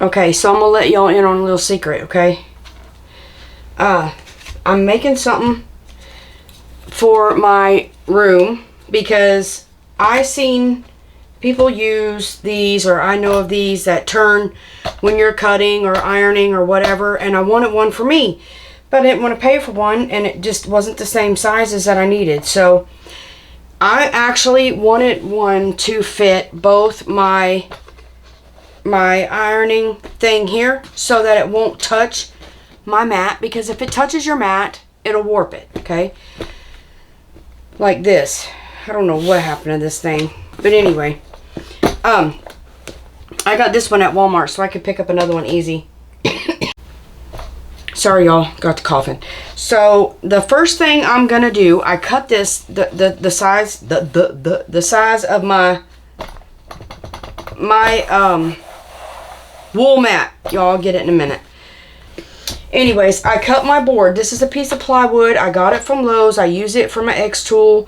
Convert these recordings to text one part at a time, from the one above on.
Okay, so I'm gonna let y'all in on a little secret, okay? I'm making something for my room because I seen people use these, or I know of these that turn when you're cutting or ironing or whatever, and I wanted one for me, but I didn't want to pay for one, and it just wasn't the same sizes that I needed. So I actually wanted one to fit both my ironing thing here so that it won't touch my mat, because if it touches your mat, it'll warp it, okay? Like this. I don't know what happened to this thing, but anyway, I got this one at Walmart so I could pick up another one easy. Sorry y'all, got the coughing. So the first thing I'm gonna do, I cut this the size the size of my wool mat. Y'all get it in a minute. Anyways, I cut my board. This is a piece of plywood. I got it from Lowe's. I use it for my X tool,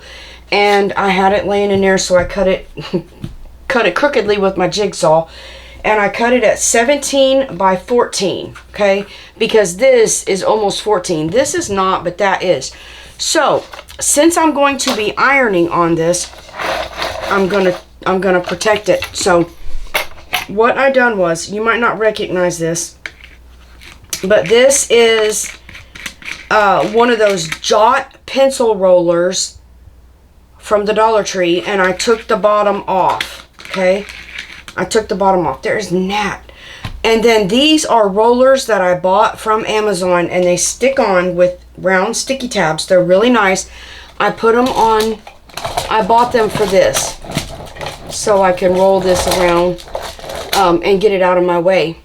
and I had it laying in there, so I cut it cut it crookedly with my jigsaw, and I cut it at 17 by 14, okay? Because this is almost 14. This is not, but that is. So, since I'm going to be ironing on this, I'm gonna protect it. So, what I done was, you might not recognize this, but this is one of those Jot pencil rollers from the Dollar Tree, and I took the bottom off, okay? I took the bottom off. There's gnat. And then these are rollers that I bought from Amazon, and they stick on with round sticky tabs. They're really nice. I put them on, I bought them for this, so I can roll this around and get it out of my way.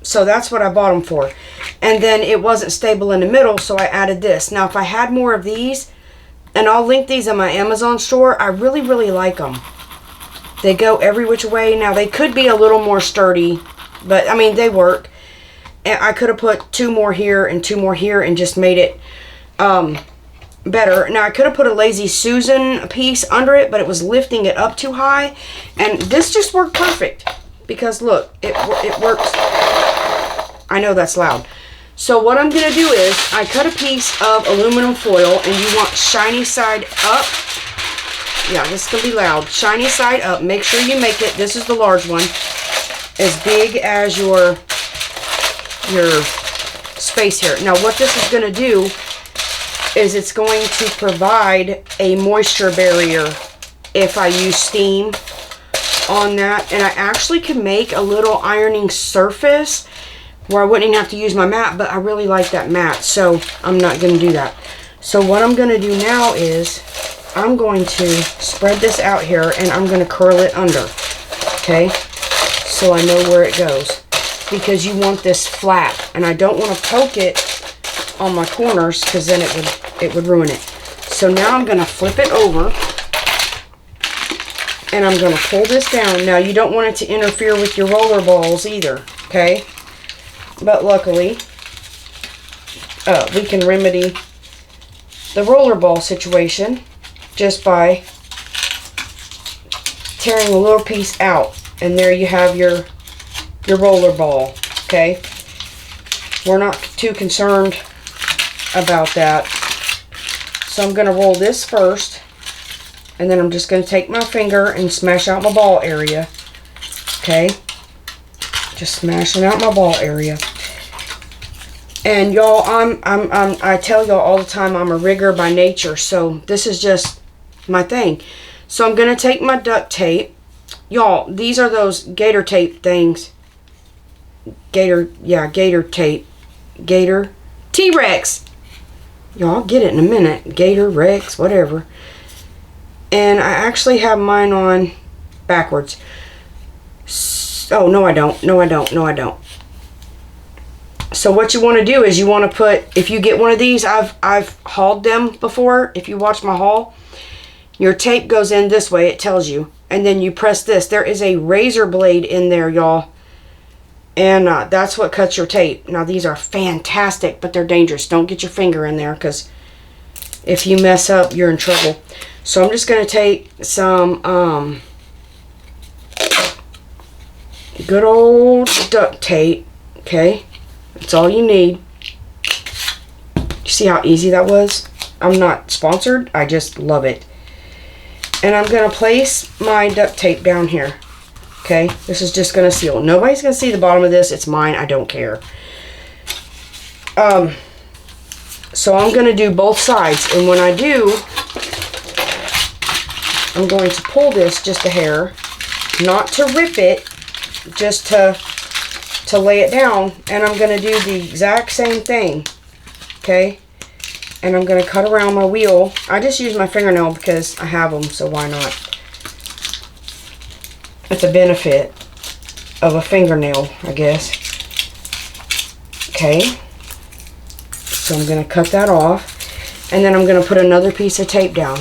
So that's what I bought them for. And then it wasn't stable in the middle, so I added this. Now, if I had more of these, and I'll link these in my Amazon store, I really, really like them. They go every which way. Now, they could be a little more sturdy, but, I mean, they work. And I could have put 2 more here and 2 more here and just made it better. Now, I could have put a Lazy Susan piece under it, but it was lifting it up too high. And this just worked perfect. Because look, it works. I know that's loud. So what I'm going to do is, I cut a piece of aluminum foil, and you want shiny side up. Yeah, this is going to be loud. Shiny side up. Make sure you make it, this is the large one, as big as your space here. Now what this is going to do is it's going to provide a moisture barrier if I use steam on that. And I actually can make a little ironing surface where I wouldn't even have to use my mat, but I really like that mat, so I'm not going to do that. So what I'm going to do now is I'm going to spread this out here, and I'm going to curl it under, okay, so I know where it goes, because you want this flat, and I don't want to poke it on my corners, because then it would ruin it. So now I'm going to flip it over, and I'm going to pull this down. Now, you don't want it to interfere with your roller balls either, okay? But luckily, we can remedy the roller ball situation just by tearing a little piece out. And there you have your roller ball, okay? We're not too concerned about that. So I'm going to roll this first. And then I'm just going to take my finger and smash out my ball area. Okay? Just smashing out my ball area. And y'all, I tell y'all all the time, I'm a rigger by nature. So this is just my thing. So I'm going to take my duct tape. Y'all, these are those gator tape things. Gator tape. Gator. T-Rex. Y'all get it in a minute. Gator, Rex, whatever. And I actually have mine on backwards. Oh, no I don't. No I don't. No I don't. So what you want to do is you want to put, if you get one of these, I've hauled them before. If you watch my haul, your tape goes in this way, it tells you. And then you press this. There is a razor blade in there, y'all. And that's what cuts your tape. Now these are fantastic, but they're dangerous. Don't get your finger in there, because if you mess up, you're in trouble. So I'm just going to take some good old duct tape, okay? That's all you need. You see how easy that was? I'm not sponsored, I just love it. And I'm gonna place my duct tape down here, okay? This is just gonna seal. Nobody's gonna see the bottom of this, it's mine, I don't care. So I'm gonna do both sides, and when I do, I'm going to pull this just a hair, not to rip it, just to lay it down, and I'm going to do the exact same thing, okay? And I'm going to cut around my wheel. I just use my fingernail because I have them, so why not? It's a benefit of a fingernail, I guess. Okay, so I'm going to cut that off, and then I'm going to put another piece of tape down.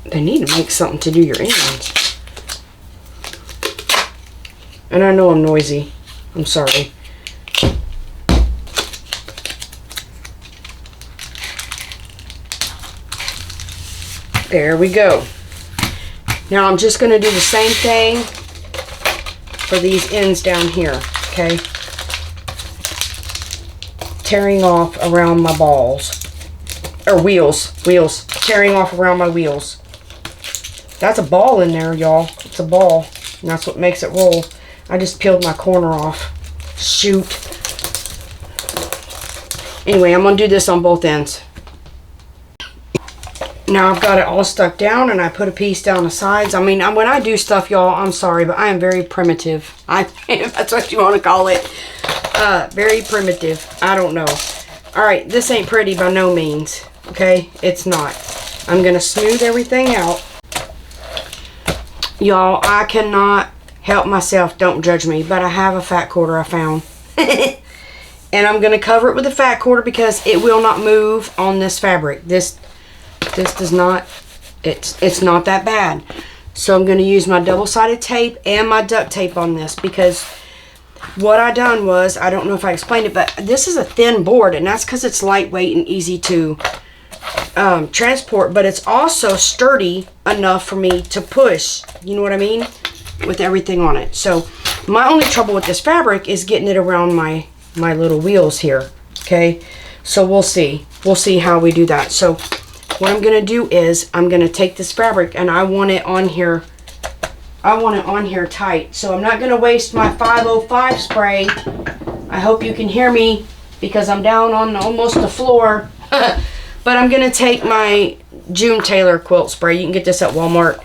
They need to make something to do your ends. And I know I'm noisy. I'm sorry. There we go. Now I'm just going to do the same thing for these ends down here, okay? Tearing off around my balls. Or wheels. Wheels. Tearing off around my wheels. That's a ball in there, y'all. It's a ball. And that's what makes it roll. I just peeled my corner off. Shoot. Anyway, I'm going to do this on both ends. Now I've got it all stuck down, and I put a piece down the sides. I mean, when I do stuff, y'all, I'm sorry, but I am very primitive. If that's what you want to call it. Very primitive. I don't know. Alright, this ain't pretty by no means. Okay? It's not. I'm going to smooth everything out. Y'all, I cannot help myself. Don't judge me. But I have a fat quarter I found. And I'm going to cover it with a fat quarter because it will not move on this fabric. This does not, it's not that bad. So I'm going to use my double-sided tape and my duct tape on this, because what I done was, I don't know if I explained it, but this is a thin board, and that's because it's lightweight and easy to transport, but it's also sturdy enough for me to push, you know what I mean, with everything on it. So my only trouble with this fabric is getting it around my little wheels here, okay? So we'll see how we do that. So what I'm going to do is I'm going to take this fabric, and I want it on here. I want it on here tight. So I'm not going to waste my 505 spray. I hope you can hear me because I'm down on almost the floor. But I'm going to take my June Taylor quilt spray. You can get this at Walmart.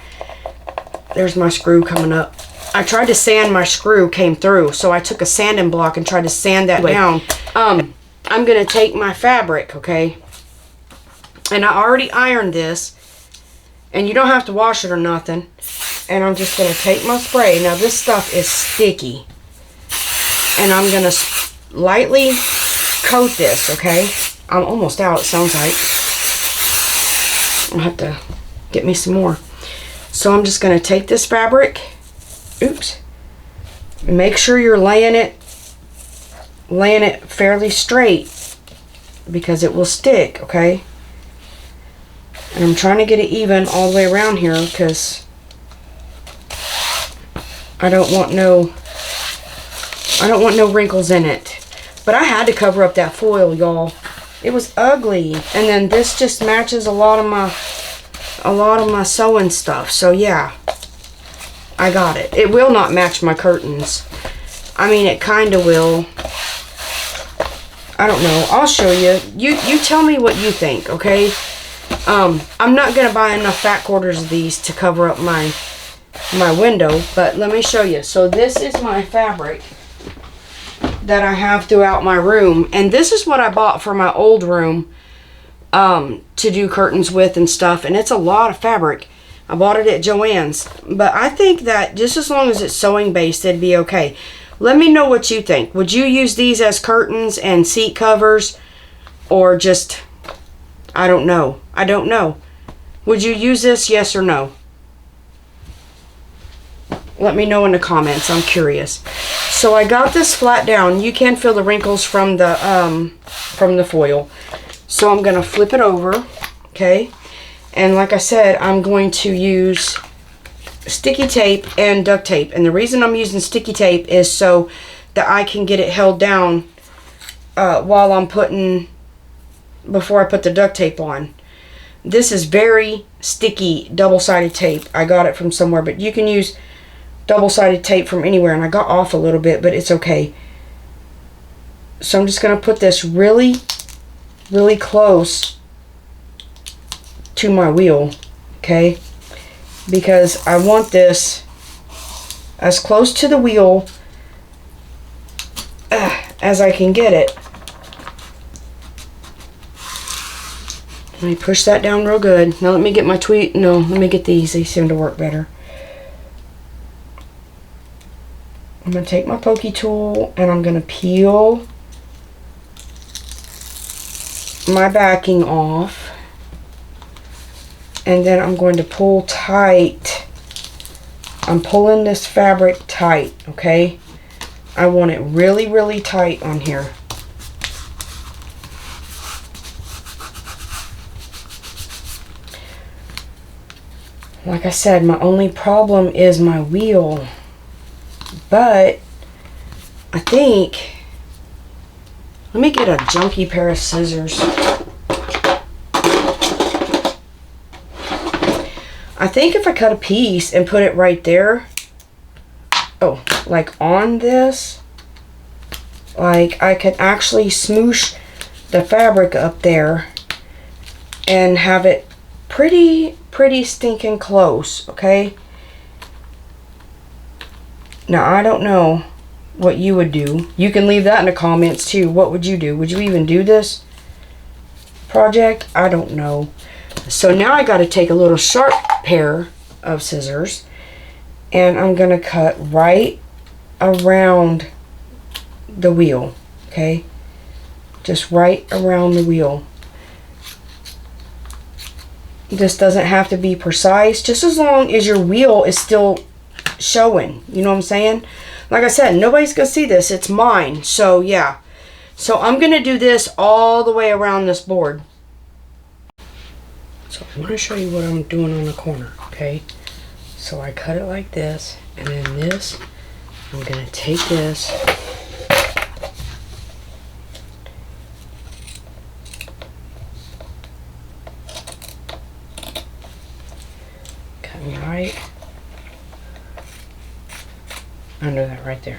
There's my screw coming up. I tried to sand my screw, came through. So I took a sanding block and tried to sand that down. I'm going to take my fabric, okay? And I already ironed this. And you don't have to wash it or nothing. And I'm just going to take my spray. Now this stuff is sticky. And I'm going to lightly coat this, okay? I'm almost out, it sounds like. I'll have to get me some more. So I'm just going to take this fabric. Oops. Make sure you're laying it fairly straight, because it will stick, okay? And I'm trying to get it even all the way around here because I don't want no wrinkles in it. But I had to cover up that foil, y'all. It was ugly. And then this just matches a lot of my sewing stuff. So yeah, I got it. It will not match my curtains. I mean, it kind of will. I don't know. I'll show you. You tell me what you think, okay? I'm not going to buy enough fat quarters of these to cover up my window, but let me show you. So this is my fabric that I have throughout my room, and this is what I bought for my old room to do curtains with and stuff, and it's a lot of fabric. I bought it at Joann's, but I think that just as long as it's sewing based, it'd be okay. Let me know what you think. Would you use these as curtains and seat covers, or just, I don't know. I don't know. Would you use this, yes or no? Let me know in the comments. I'm curious. So I got this flat down. You can feel the wrinkles from the foil. So I'm going to flip it over, okay? And like I said, I'm going to use sticky tape and duct tape. And the reason I'm using sticky tape is so that I can get it held down while I'm before I put the duct tape on. This is very sticky double-sided tape. I got it from somewhere, but you can use double-sided tape from anywhere. And I got off a little bit, but it's okay. So I'm just going to put this really, really close to my wheel, okay? Because I want this as close to the wheel as I can get it. Let me push that down real good. Now let me get my let me get these. They seem to work better. I'm going to take my pokey tool and I'm going to peel my backing off. And then I'm going to pull tight. I'm pulling this fabric tight, okay? I want it really, really tight on here. Like I said, my only problem is my wheel. But I think, let me get a junky pair of scissors. I think if I cut a piece and put it right there, oh, like on this, like I could actually smoosh the fabric up there and have it pretty stinking close, okay? Now, I don't know what you would do. You can leave that in the comments too. What would you do? Would you even do this project? I don't know. So now I got to take a little sharp pair of scissors and I'm going to cut right around the wheel, okay? Just right around the wheel. This doesn't have to be precise, just as long as your wheel is still showing. You know what I'm saying? Like I said, nobody's going to see this. It's mine. So, yeah. So, I'm going to do this all the way around this board. So, I want to show you what I'm doing on the corner, okay? So, I cut it like this. And then this, I'm going to take this. Cut me right under that right there.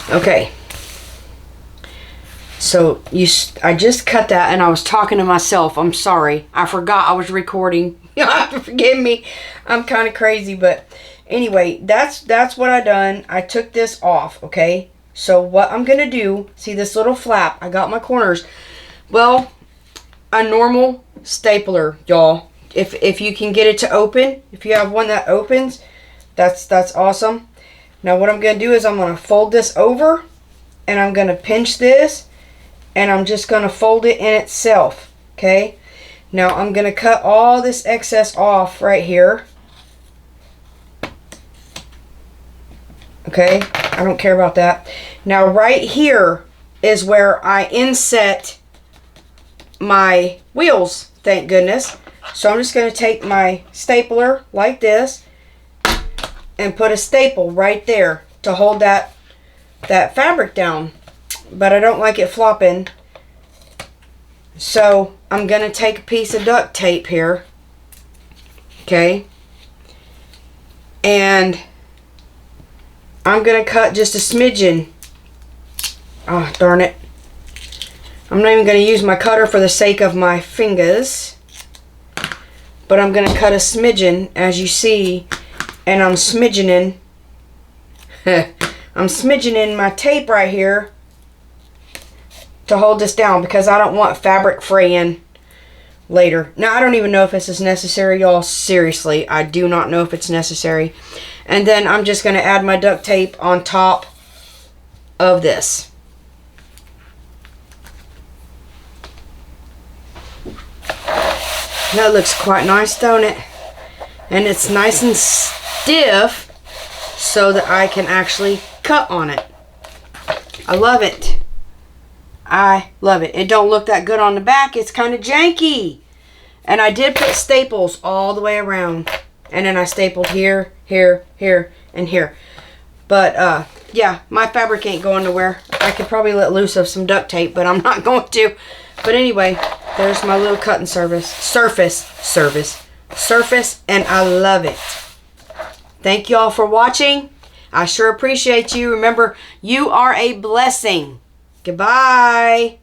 Okay. So I just cut that and I was talking to myself. I'm sorry. I forgot I was recording. You'll have to forgive me. I'm kind of crazy, but anyway, that's what I done. I took this off, okay? So what I'm going to do, see this little flap, I got my corners. Well, a normal stapler, y'all. If you can get it to open, if you have one that opens, that's awesome. Now what I'm going to do is I'm going to fold this over and I'm going to pinch this and I'm just going to fold it in itself, okay? Now I'm going to cut all this excess off right here. Okay, I don't care about that. Now right here is where I inset my wheels, thank goodness. So I'm just going to take my stapler like this and put a staple right there to hold that fabric down. But I don't like it flopping. So I'm going to take a piece of duct tape here. Okay. And I'm going to cut just a smidgen. Oh, darn it. I'm not even going to use my cutter for the sake of my fingers. But I'm going to cut a smidgen, as you see. And I'm smidgening. I'm smidgening my tape right here to hold this down because I don't want fabric fraying later. Now, I don't even know if this is necessary, y'all. Seriously, I do not know if it's necessary. And then I'm just going to add my duct tape on top of this. That looks quite nice, don't it? And it's nice and stiff so that I can actually cut on it. I love it. I love it. It don't look that good on the back. It's kind of janky. And I did put staples all the way around. And then I stapled here, here, here, and here. But, yeah, my fabric ain't going nowhere. I could probably let loose of some duct tape, but I'm not going to. But anyway, there's my little cutting surface, and I love it. Thank y'all for watching. I sure appreciate you. Remember, you are a blessing. Goodbye.